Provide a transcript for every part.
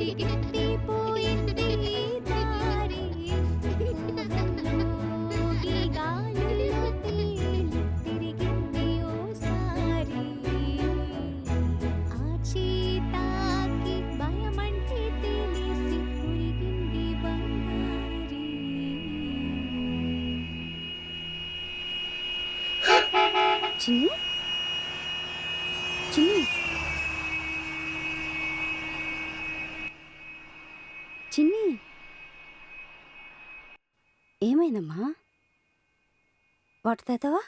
పరిగెత్తిపోయింది దారి ఊగి గాలుల్లో తేలి తిరిగింది ఓసారి ఆ చీతాకి భయమంటే తెలిసి ఉరిగింది బంగారి చిన్ని చిన్ని చిన్ని ఏమైందమ్మా వాటర్ తాతావా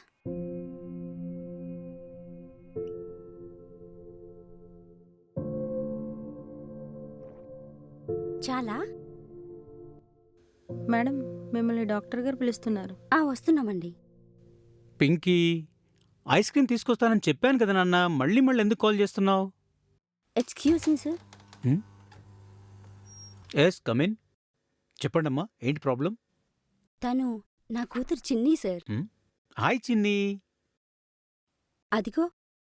చాలా మేడం మిమ్మల్ని డాక్టర్ గారు పిలుస్తున్నారు. వస్తున్నామండి. పింకీ ఐస్ క్రీమ్ తీసుకొస్తానని చెప్పాను కదా నాన్న, మళ్ళీ ఎందుకు కాల్ చేస్తున్నావు? Excuse me sir. Yes come in. చెప్పండమ్మా, ఏంటి ప్రాబ్లం? తను నా కూతురు చిన్ని సార్. హాయ్ చిన్ని. అదిగో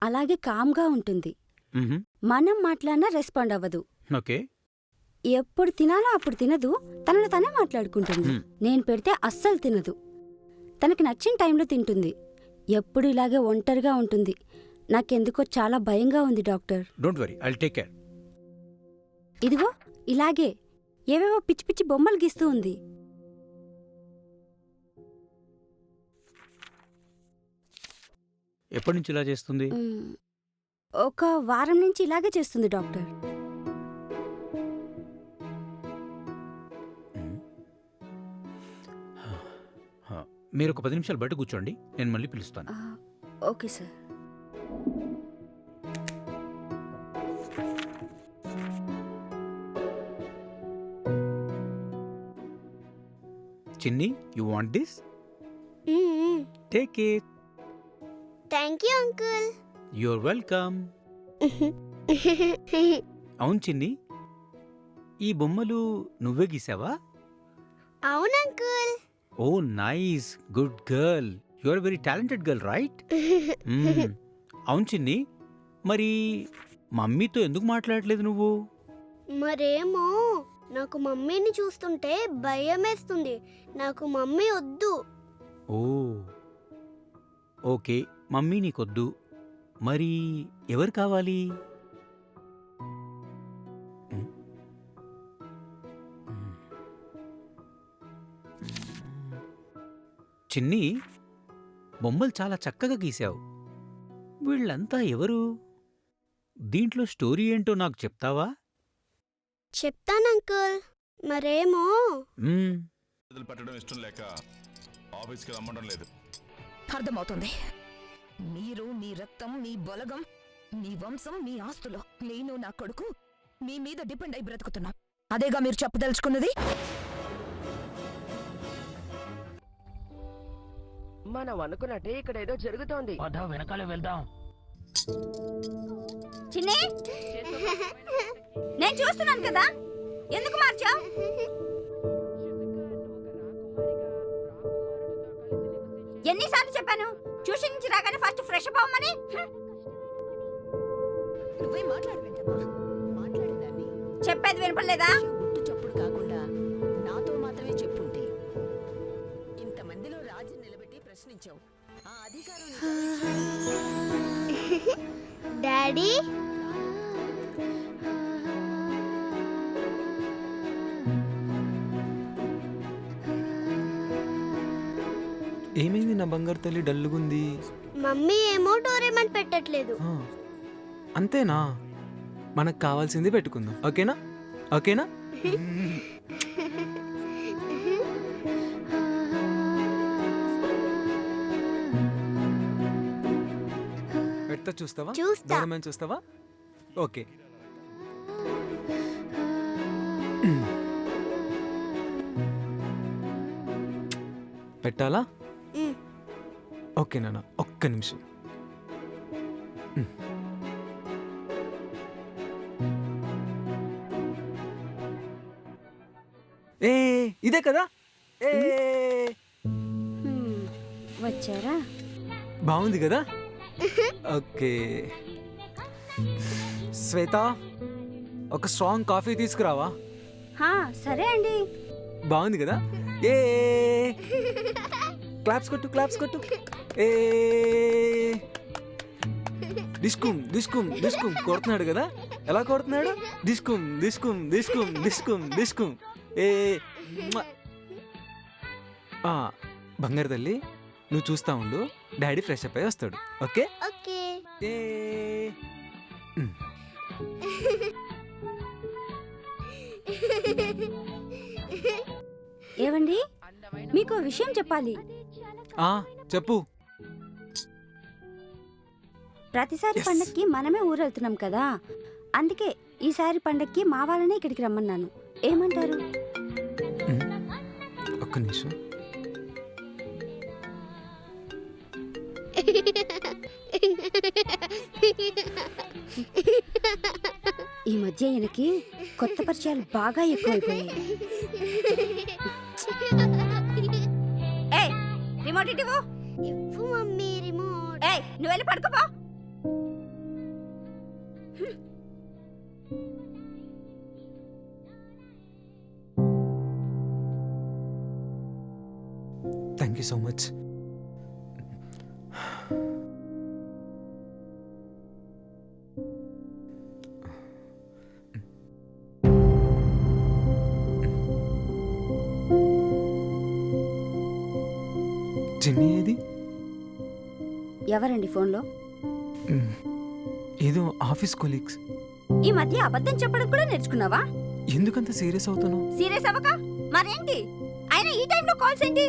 అలాగే కామ్గా ఉంటుంది. మ్హూ. మనం మాట్లాడినా రెస్పాండ్ అవ్వదు. ఓకే. ఎప్పుడు తినాలో అప్పుడు తినదు. తనలో తనే మాట్లాడుకుంటుంది. నేను పెడితే అస్సలు తినదు. తనకి నచ్చిన టైంలో తింటుంది. ఎప్పుడు ఇలాగే ఒంటరిగా ఉంటుంది. నాకెందుకో చాలా భయంగా ఉంది doctor. Don't worry, I'll take care. ఇదిగో ఇలాగే ఏవేవో పిచ్చి పిచ్చి బొమ్మలు గీస్తూ ఉంది. ఎప్పటి నుంచి ఇలా చేస్తుంది? ఒక వారం నుంచి ఇలాగే చేస్తుంది డాక్టర్. మీరు ఒక 10 నిమిషాలు బయట కూర్చోండి, నేను మళ్ళీ పిలుస్తాను. Okay sir. Chinni, you want this? Take it. Thank you uncle. You're welcome. అవును చిన్ని, ఈ బొమ్మలు నువ్వే గీసావా? అవును uncle. Oh nice, good girl. You are very talented girl, right? అవును చిన్ని, మరి మమ్మీతో ఎందుకు మాట్లాడలేదు నువ్వు? మరేమో నాకు మమ్మీని చూస్తుంటే భయమేస్తుంది. నాకు మమ్మీ వద్దు. ఓ ఓకే, మమ్మీ నీకొద్దు. మరి ఎవరు కావాలి? చిన్ని, బొమ్మలు చాలా చక్కగా గీశావు. వీళ్ళంతా ఎవరు? దీంట్లో స్టోరీ ఏంటో నాకు చెప్తావా? చెప్తాను అంకుల్. మరేమో పెట్టడం ఇష్టం లేక ఆఫీస్కి రమ్మడం లేదు. అర్థమవుతుంది. మీరు, మీ రక్తం, మీ బలగం, మీ వంశం, మీ ఆస్తులు, నేను నా కొడుకు మీ మీద డిపెండ్ అయి బ్రతుకుతున్నాం. అదేగా మీరు చెప్పదలుచుకున్నది? మనం అనుకున్నట్టే ఇక్కడ ఏదో జరుగుతోంది. వెనకాల వెళ్దాం. చిన్ని, నేను చూస్తున్నాను కదా, ఎందుకు మార్చావు? ఎన్నిసార్లు చెప్పాను ట్యూషన్ నుంచి రాగానే ఫస్ట్ ఫ్రెష్ అప్ అవ్వమని? నువ్వే మాట్లాడేదాన్ని చెప్పేది వినపడలేదా? గుట్టు చప్పుడు కాకుండా నాతో మాత్రమే చెప్పుంటే ఇంతమందిలో రాజు నిలబెట్టి ప్రశ్నించావు. ఆ అధికారం డాడీ, ఏమైంది నా బంగారు తల్లి, డల్లుగుంది? మమ్మీ ఏమో డోరేమన్ పెట్టట్లేదు. అంతేనా? మనకు కావాల్సింది పెట్టుకుందాం, ఓకేనా? ఓకేనా? పెడతా, చూస్తావా? చూస్తా. డోరేమాన్ చూస్తావా? ఓకే. పెట్టాలా? ఓకే నాన్న, ఒక్క నిమిషం. ఏ ఇదే కదా? వచ్చారా? బాగుంది కదా? ఓకే శ్వేత, ఒక స్ట్రాంగ్ కాఫీ తీసుకురావా? హా, సరే అండి. బాగుంది కదా? ఏ క్లాప్స్ కొట్టు, క్లాప్స్ కొట్టు. ఏ డిస్కుమ్ డిస్కుమ్ డిస్కుమ్ కొడుతున్నాడు కదా? ఎలా కొడుతున్నాడు? డిస్కుమ్ డిస్కుమ్ డిస్కుమ్ డిస్కుమ్ డిస్కుమ్. ఏ మ్వా. బంగారు తల్లి, నువ్వు చూస్తా ఉండు, డాడీ ఫ్రెష్ అప్ అయి వస్తాడు. ఓకే? ఓకే. ఏ ఏవండి, మీకు ఓ విషయం చెప్పాలి. చెప్పు. ప్రతిసారి Yes. పండక్కి మనమే ఊరెళ్తున్నాం కదా, అందుకే ఈసారి పండక్కి మా వాళ్ళనే ఇక్కడికి రమ్మన్నాను. ఏమంటారు? ఒక్క నిమిషం. ఈ మధ్య ఈయనకి కొత్త పరిచయాలు బాగా ఎక్కువైపోయాయి. ఏయ్, రిమోట్ ఇవ్వు. ఇవ్వు మమ్మీ రిమోట్. ఏయ్, నువ్వు వెళ్ళి పడుకోపో. Thank you so much. Chinni ఏది? ఎవరండి ఫోన్లో? ఏదో ఆఫీస్ కొలీగ్స్. ఈ మధ్య అబద్ధం చెప్పడం కూడా నేర్చుకున్నావా? ఎందుకంత సీరియస్ అవుతున్నావు? సీరియస్ అవ్వక మరేంటి? అయినా ఈ టైంలో కాల్స్ ఏంటి?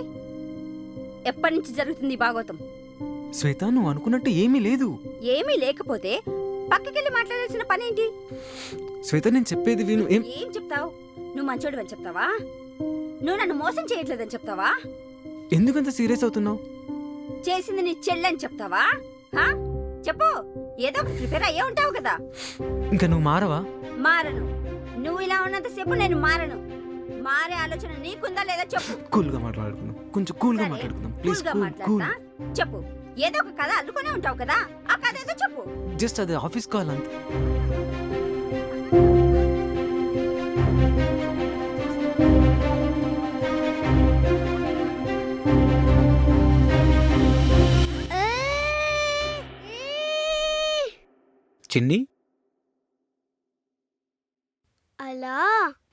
ఎప్పటి నుంచి జరుగుతుంది ఈ భాగవతం? శ్వేత, నువ్వు అనుకున్నట్టు ఏమీ లేదు. ఏమీ లేకపోతే పక్కకెళ్ళి మాట్లాడాల్సిన పనేంటి? శ్వేత, నేను చెప్పేది విను. ఏం చెప్తావు? నువ్వు మంచోడివని చెప్తావా? నువ్వు నన్ను మోసం చేయట్లేదని చెప్తావా? ఎందుకంత సీరియస్ అవుతున్నావు? చేసింది నీ చెల్లెని చెప్తావా? హా? చెప్పు. ఏదో ఒక ప్రిపేర్ అయ్యే ఉంటావు కదా. ఇంకా నువ్వు మారవా? మారను. నువ్వు ఇలా ఉన్నంతసేపు నేను మారను. మారే ఆలోచన నీకుందా లేదా చెప్పు. కూల్గా మాట్లాడుకుందాం, కొంచెం కూల్గా సరే, మాట్లాడుకుందాం ప్లీజ్. కూల్గా కూల్. మాట్లాడతా. చెప్పు. ఏదో ఒక కథ అల్లుకునే ఉంటావు కదా, ఆ కథ ఏదో చెప్పు. జస్ట్ అది ఆఫీస్ కాల్ అంతే. చిన్ని, అలా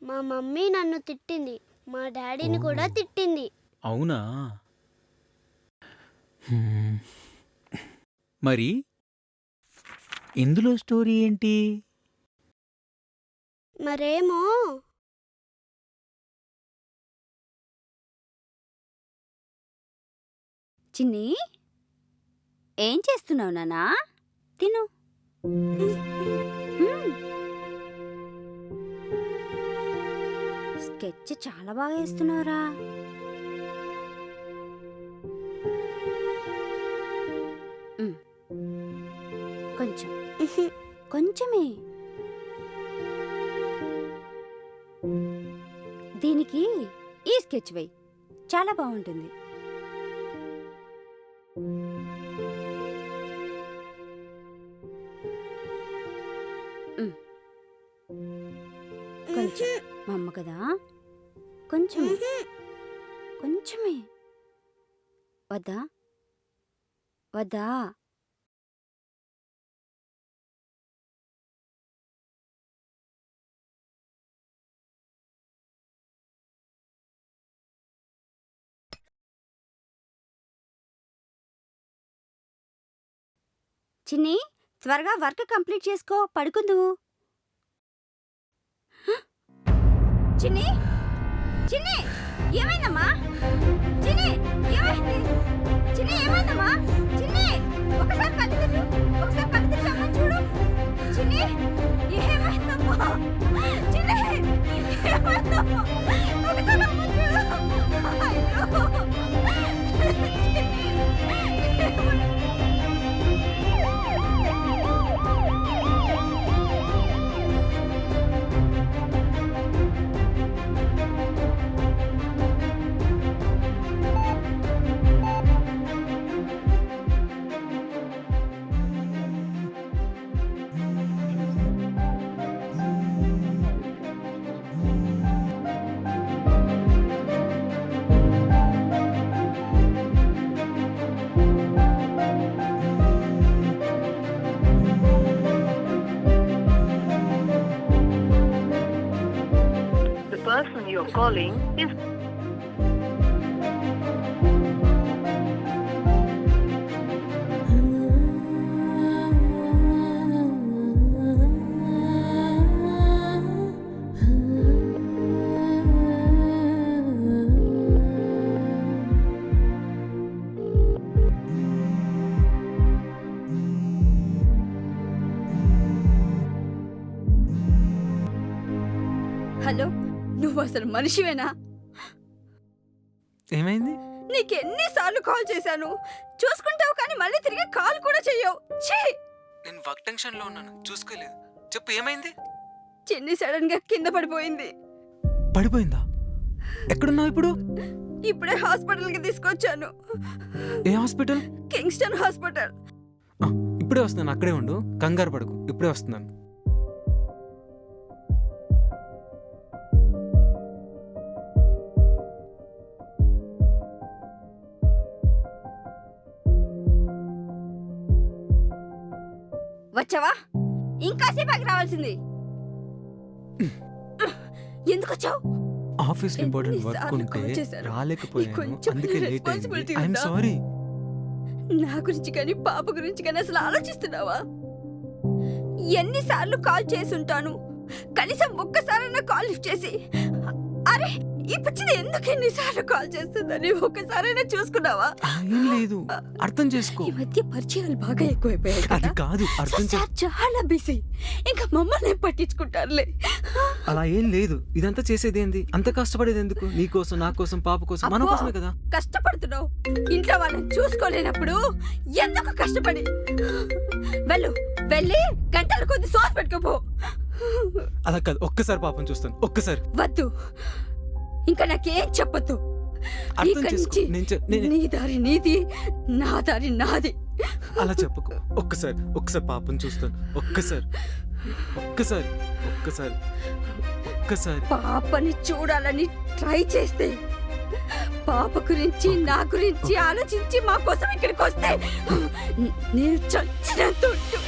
మా మమ్మీ నన్ను తిట్టింది, మా డాడీని కూడా తిట్టింది. అవునా? మరి ఇందులో స్టోరీ ఏంటి? మరేమో చిన్ని, ఏం చేస్తున్నావు నాన్నా? తిను. స్కెచ్ చాలా బాగా వేస్తున్నావురా. కొంచెం, కొంచెమే. దీనికి ఈ స్కెచ్ వేయి, చాలా బాగుంటుంది. కొంచెం, మా అమ్మ కదా, కొంచెమే, కొంచెమే. వద్దా? వద్దా? చిన్ని, త్వరగా వర్క్ కంప్లీట్ చేసుకో, పడుకుందువు. చిన్ని, చిన్ని, ఏమైందమ్మా? చిన్ని, ఏమైంది? చిన్ని, ఏమైందమ్మా? చిన్ని, ఒకసారి కళ్ళు తెరు, ఒకసారి కళ్ళు తెరిచి అమ్మని చూడు. చిన్ని, ఏమైందమ్మా? చిన్ని, ఏమైందమ్మా? ఒకసారి అమ్మని చూడు. అయ్యో. calling is హలో, నువ్వు అసలు మనిషివేనా? ఏమైంది? నీకెన్నిసార్లు కాల్ చేశాను, చూసుకుంటావు కానీ మళ్ళీ తిరిగి కాల్ కూడా చెయ్యవు. ఛీ! నేను వర్క్ టెన్షన్ లో ఉన్నాను, చూసుకోలేదు. చెప్పు ఏమైంది? చిన్ని సడన్ గా కింద పడిపోయింది. పడిపోయిందా? ఎక్కడున్నావు ఇప్పుడు? ఇప్పుడే హాస్పిటల్ కి తీసుకొచ్చాను. ఏ హాస్పిటల్? Kingston hospital. ఇప్పుడే వస్తున్నాను, అక్కడే ఉండు, కంగారు పడకు, ఇప్పుడే వస్తున్నాను. వచ్చావా? ఇంకాసేపు ఆగి రావాల్సింది. ఎందుకు వచ్చావు? ఆఫీస్ ఇంపార్టెంట్ వర్క్ ఎన్నిసార్లు ఉంటే కాల్ చేశాను? రాలేకపోయాను, కొంచెం అందుకే లేట్ అయింది. రెస్పాన్సిబిలిటీ ఐఎమ్ ఉందా? సారీ. నా గురించి కానీ పాప గురించి కానీ అసలు ఆలోచిస్తున్నావా? ఎన్నిసార్లు కాల్ చేసుంటాను, కనీసం ఒక్కసారైనా కాల్ లిఫ్ట్ చేసి అరే ఈ పిచ్చిది ఎందుకు ఎన్నిసార్లు కాల్ చేస్తుందని ఒక్కసారైనా చూసుకున్నావా? ఏం లేదు, అర్థం చేసుకో. ఈ మధ్య పరిచయాలు బాగా ఎక్కువైపోయాయి అది కదా. కాదు, అర్థం సార్ చాలా బిజీ, ఇంకా మమ్మల్ని పట్టించుకుంటారులే. అలా ఏం లేదు. ఇదంతా చేసేది ఏంది? అంత కష్టపడేది ఎందుకు? నీ కోసం, నా కోసం, పాప కోసం, మన అబ్బో, కోసమే కదా. కష్టపడుతున్నావు, ఇంట్లో వాళ్ళని చూసుకోలేనప్పుడు ఎందుకు కష్టపడి? వెళ్ళి గంటల కొద్ది సోస్ పెట్టుకోపో. అలా కాదు, ఒక్కసారి పాపం చూస్తాను, ఒక్కసారి. వద్దు, ఇంకా నాకేం చెప్పొద్దు. అర్థం ఇక్కడి చేసుకో. నుంచి నీ దారి నీది, నా దారి నాది. అలా చెప్పకు. ఒక్కసారి పాపం చూస్తాను, ఒక్కసారి. పాపని చూడాలని ట్రై చేస్తే, పాప గురించి నా గురించి ఆలోచించి మా కోసం ఇక్కడికి వస్తే నేను చచ్చినంత ఉంటు.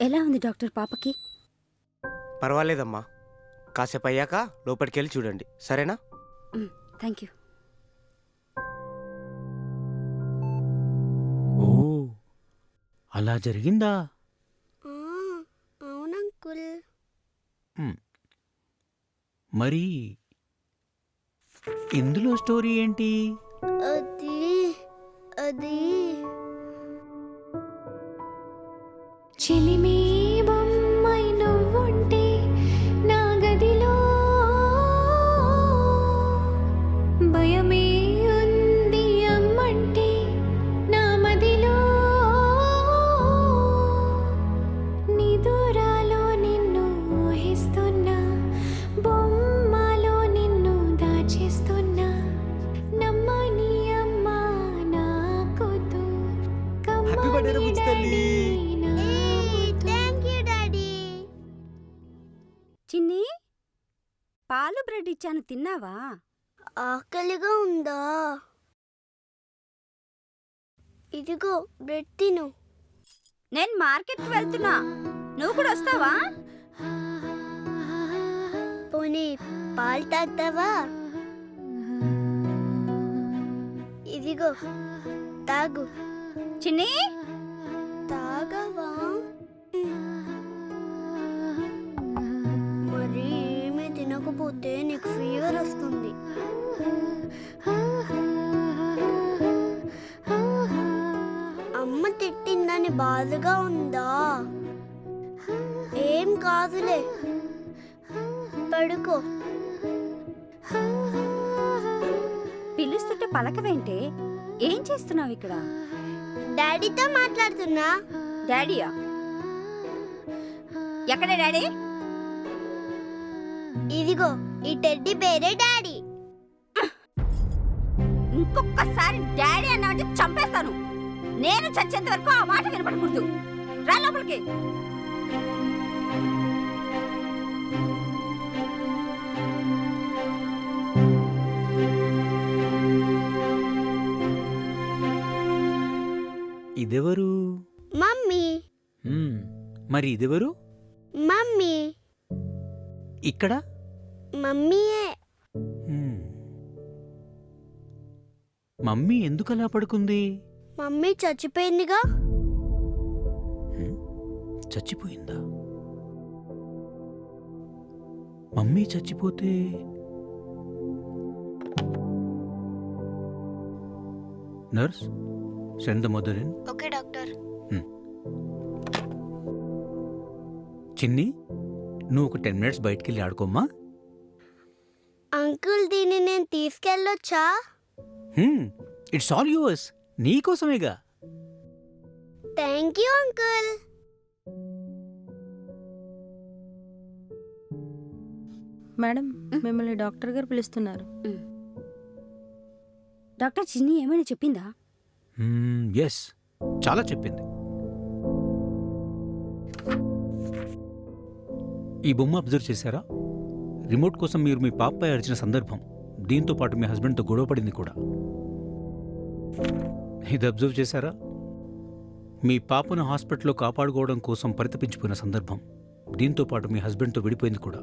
ఎలా ఉంది డాక్టర్ పాపకి? పర్వాలేదమ్మా, కాసేపు అయ్యాక లోపలికి వెళ్ళి చూడండి, సరేనా? Thank you. ఓ, అలా జరిగిందా? అవునంకుల్. మరి ఇందులో స్టోరీ ఏంటి? అది చిలిమి బొమ్మై నువ్వుంటే నా గదిలో భయమే ఉంది అమ్మంటే నా మదిలో నిదురాలో నిన్ను ఊహిస్తున్నా, బొమ్మలో నిన్ను దాచేస్తున్నా, నమ్మని అమ్మా నాకొద్దు, హ్యాపీ బర్త్డే రా బుజ్జి తల్లి. Thank you daddy. చిన్ని, పాలు బ్రెడ్ ఇచ్చాను, తిన్నావా? ఆకలిగా ఉందా? ఇదిగో బ్రెడ్ తిను. నేను మార్కెట్కి వెళ్తున్నా, నువ్వు కూడా వస్తావా? పోనీ పాలు తాగుతావా? ఇదిగో తాగు. చిన్ని, తాగవా? మరి ఏమీ తినకపోతే నీకు ఫీవర్ వస్తుంది. అమ్మ తిట్టిందని బాధగా ఉందా? ఏం కాదులే, పడుకో. పిలుస్తుంటే పలకవేంటే? ఏం చేస్తున్నావు ఇక్కడ? డాడీతో మాట్లాడుతున్నా. డాడీయా? ఎక్కడే డాడీ? ఇదిగో ఈ టెడ్డీ పేరే డాడీ. ఇంకొకసారి డాడీ అన్నామంటే చంపేస్తాను. నేను చచ్చేంత వరకు ఆ మాట వినపడకూడదు. రా లోపలికి. ఇదెవరు? మమ్మీ. మరి ఇదెవరు? మమ్మీ. ఇక్కడ మమ్మీయే. మమ్మీ ఎందుకు అలా పడుకుంది? మమ్మీ చచ్చిపోయిందిగా. చచ్చిపోయిందా? మమ్మీ చచ్చిపోతే nurse send the mother in. Okay doctor. చిన్ని, నువ్వు ఒక 10 minutes బయటికి వెళ్ళి ఆడుకోమ్మా. అంకుల్ దీన్ని నేను తీసుకెళ్ళొచ్చా? It's all yours. నీకోసమేగా. Thank you uncle. మేడం, మిమ్మల్ని డాక్టర్ గారు పిలుస్తున్నారు. డాక్టర్ చిన్ని ఏమైనా చెప్పిందా? ఎస్, చాలా చెప్పింది. ఈ బొమ్మ అబ్జర్వ్ చేశారా? రిమోట్ కోసం మీరు మీ పాపపై అరిచిన సందర్భం, దీంతో పాటు మీ హస్బెండ్తో గొడవ పడింది కూడా. ఇది అబ్జర్వ్ చేశారా? మీ పాపను హాస్పిటల్లో కాపాడుకోవడం కోసం పరితపించిపోయిన సందర్భం, దీంతో పాటు మీ హస్బెండ్తో విడిపోయింది కూడా.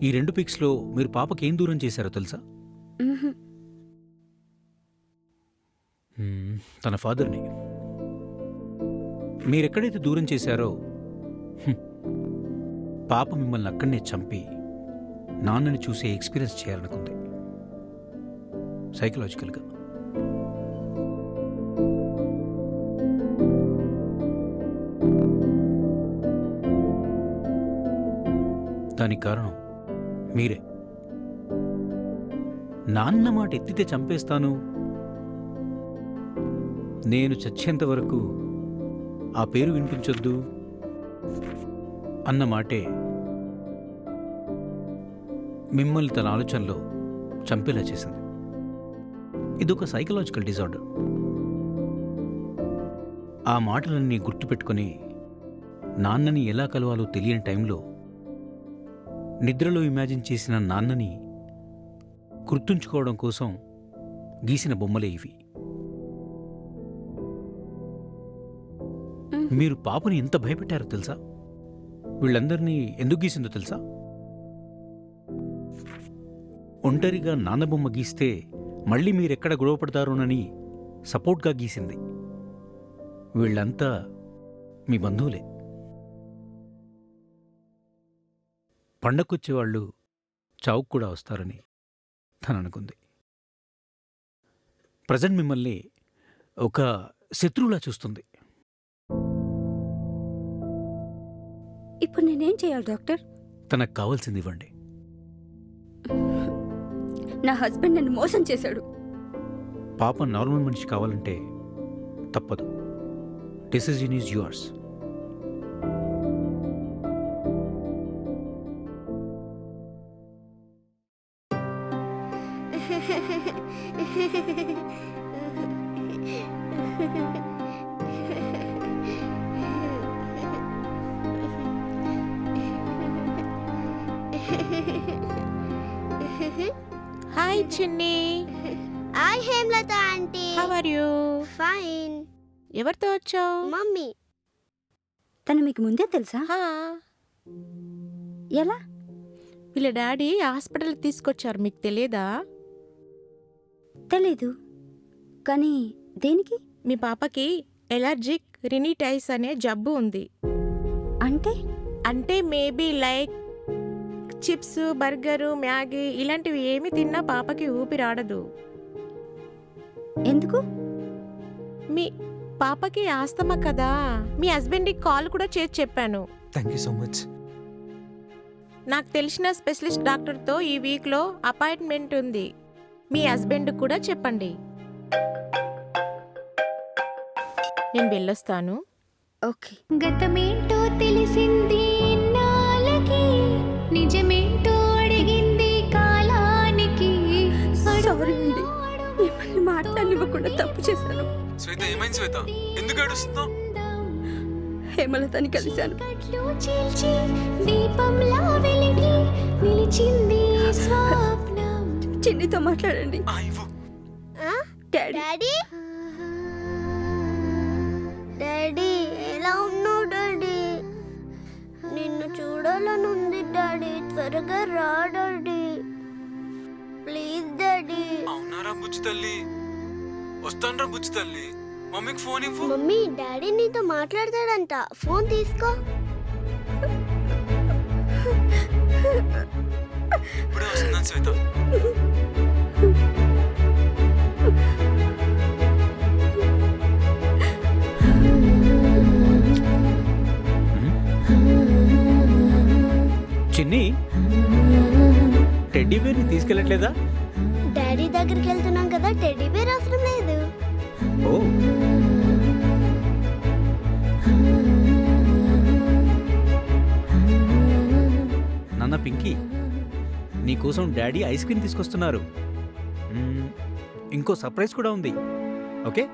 ఈ 2 పిక్స్లో మీరు పాపకి ఏం దూరం చేశారో తెలుసా? తన ఫాదర్ని. మీరెక్కడైతే దూరం చేశారో పాప మిమ్మల్ని అక్కడనే చంపి నాన్నని చూసే ఎక్స్పీరియన్స్ చేయాలనుకుంది, సైకలాజికల్గా. దానికి కారణం మీరే. నాన్న మాట ఎత్తితే చంపేస్తాను, నేను చచ్చేంత వరకు ఆ పేరు వినిపించొద్దు అన్న మాటే మిమ్మల్ని తన ఆలోచనలో చంపేలా చేసింది. ఇదొక సైకలాజికల్ డిజార్డర్. ఆ మాటలన్నీ గుర్తుపెట్టుకుని నాన్నని ఎలా కలవాలో తెలియని టైంలో నిద్రలో ఇమాజిన్ చేసిన నాన్నని గుర్తుంచుకోవడం కోసం గీసిన బొమ్మలే ఇవి. మీరు పాపని ఎంత భయపెట్టారో తెలుసా? వీళ్ళందరినీ ఎందుకు గీసిందో తెలుసా? ఒంటరిగా నాన్న బొమ్మ గీస్తే మళ్ళీ మీరెక్కడ గొడవపడతారోనని సపోర్ట్గా గీసింది. వీళ్ళంతా మీ బంధువులే. పండగకొచ్చేవాళ్ళు చావుకు కూడా వస్తారని తను అనుకుంది. ప్రజెంట్ మిమ్మల్ని ఒక శత్రువులా చూస్తుంది. ఇప్పుడు నేనేం చేయాలి డాక్టర్? తనకు కావాల్సింది ఇవ్వండి. నా హస్బెండ్ నన్ను మోసం చేశాడు. పాప నార్మల్ మనిషి కావాలంటే తప్పదు. Decision is yours. Hi Chinni. Hi Hemalatha aunty. How are you? Fine. ఎవరితో వచ్చావు? మమ్మీ. తను మీకు ముందే తెలుసా? ఎలా? వీళ్ళ డాడీ హాస్పిటల్కి తీసుకొచ్చారు, మీకు తెలియదా? తెలీదు. కానీ దేనికి? మీ పాపకి ఎలర్జిక్ రినిటైస్ అనే జబ్బు ఉంది. అంటే maybe like chips, burger, Maggi ఇలాంటివి ఏమి తిన్నా పాపకి ఊపిరాడదు. ఎందుకు? మీ పాపకి ఆస్తమా కదా. మీ హస్బెండ్కి కాల్ కూడా చేసి చెప్పాను. Thank you so much. నాకు తెలిసిన స్పెషలిస్ట్ డాక్టర్తో ఈ వీక్లో అపాయింట్మెంట్ ఉంది. మీ హస్బెండ్ కూడా చెప్పండి. నేను వెళ్ళొస్తాను. ఓకే. గతమేంటో తెలిసింది ఇన్నాళ్ళకి, నిజమేంటో అడిగింది కాలా రానివ్వకుండా తప్పు చేశాను. శ్వేత ఏమైంది శ్వేత? ఎందుకు ఏడుస్తున్నావు? హేమలతని కలిశాను. కట్లు చీల్చి దీపంలా వెలిగి నిలిచింది స్వప్నం. చిన్నితో మాట్లాడండి. ఇవ్వు. డాడీ డాడీ డాడీ ఎలా ఉన్నావు డాడీ? నిన్ను చూడాలనుంది డాడీ, త్వరగా రా డాడీ, ప్లీజ్ డాడీ. అవునారా బుజ్జి తల్లి? వస్తానరా బుజ్జి తల్లి. మమ్మీకి ఫోన్ ఇవ్వు. మమ్మీ డాడీ నీతో మాట్లాడతాడంట, ఫోన్ తీసుకో. ఇప్పుడే వస్తున్నాను శ్వేత. చిన్ని, టెడ్డీ బేర్ని తీసుకెళ్ళట్లేదా? డాడీ దగ్గరికి వెళ్తున్నాం కదా, టెడ్డీ బేర్ అవసరం లేదు. ఓ, నాన్న పింకీ, నీకోసం డాడీ ఐస్ క్రీమ్ తీసుకొస్తున్నారు. ఇంకో సర్ప్రైజ్ కూడా ఉంది. ఓకే?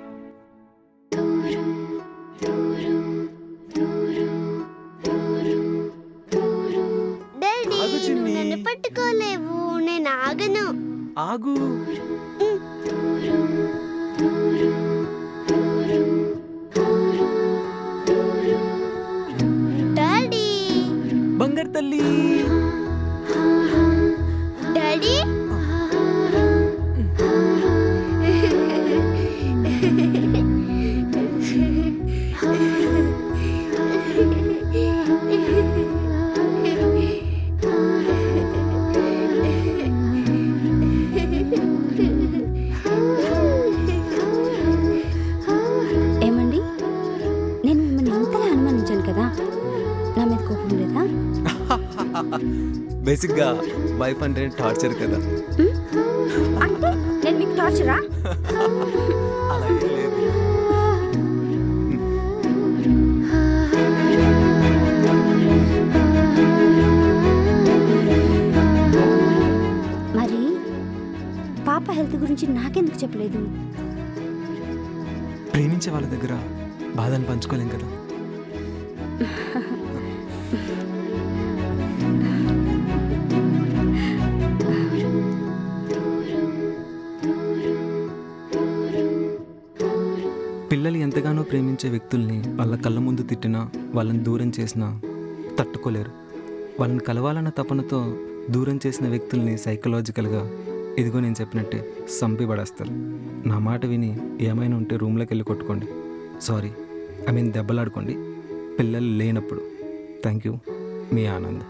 డాడీ ఆగు చిన్ని. నువ్వు నన్ను పట్టుకోలేవు, నేను ఆగను. ఆగు. డాడీ బంగారు తల్లి. డాడీ ఏమండి, నేను మిమ్మల్ని ఇంతలా అనుమానించాను కదా, నా మీద కోపం లేదా? బేసిక్గా వైఫ్ అంటే టార్చర్ కదా. అంటే నేను మీకు టార్చరా? అలా ఏం లేదు. మరి పాప హెల్త్ గురించి నాకెందుకు చెప్పలేదు? ప్రేమించే వాళ్ళ దగ్గర బాధను పంచుకోలేం కదా. పిల్లలు ఎంతగానో ప్రేమించే వ్యక్తుల్ని వాళ్ళ కళ్ళ ముందు తిట్టినా, వాళ్ళని దూరం చేసినా తట్టుకోలేరు. వాళ్ళని కలవాలన్న తపనతో దూరం చేసిన వ్యక్తుల్ని సైకలాజికల్గా ఇదిగో నేను చెప్పినట్టే సంపి పడేస్తారు. నా మాట విని ఏమైనా ఉంటే రూమ్లోకి వెళ్ళి కొట్టుకోండి. సారీ, దెబ్బలాడుకోండి పిల్లలు లేనప్పుడు. Thank you, me Anand.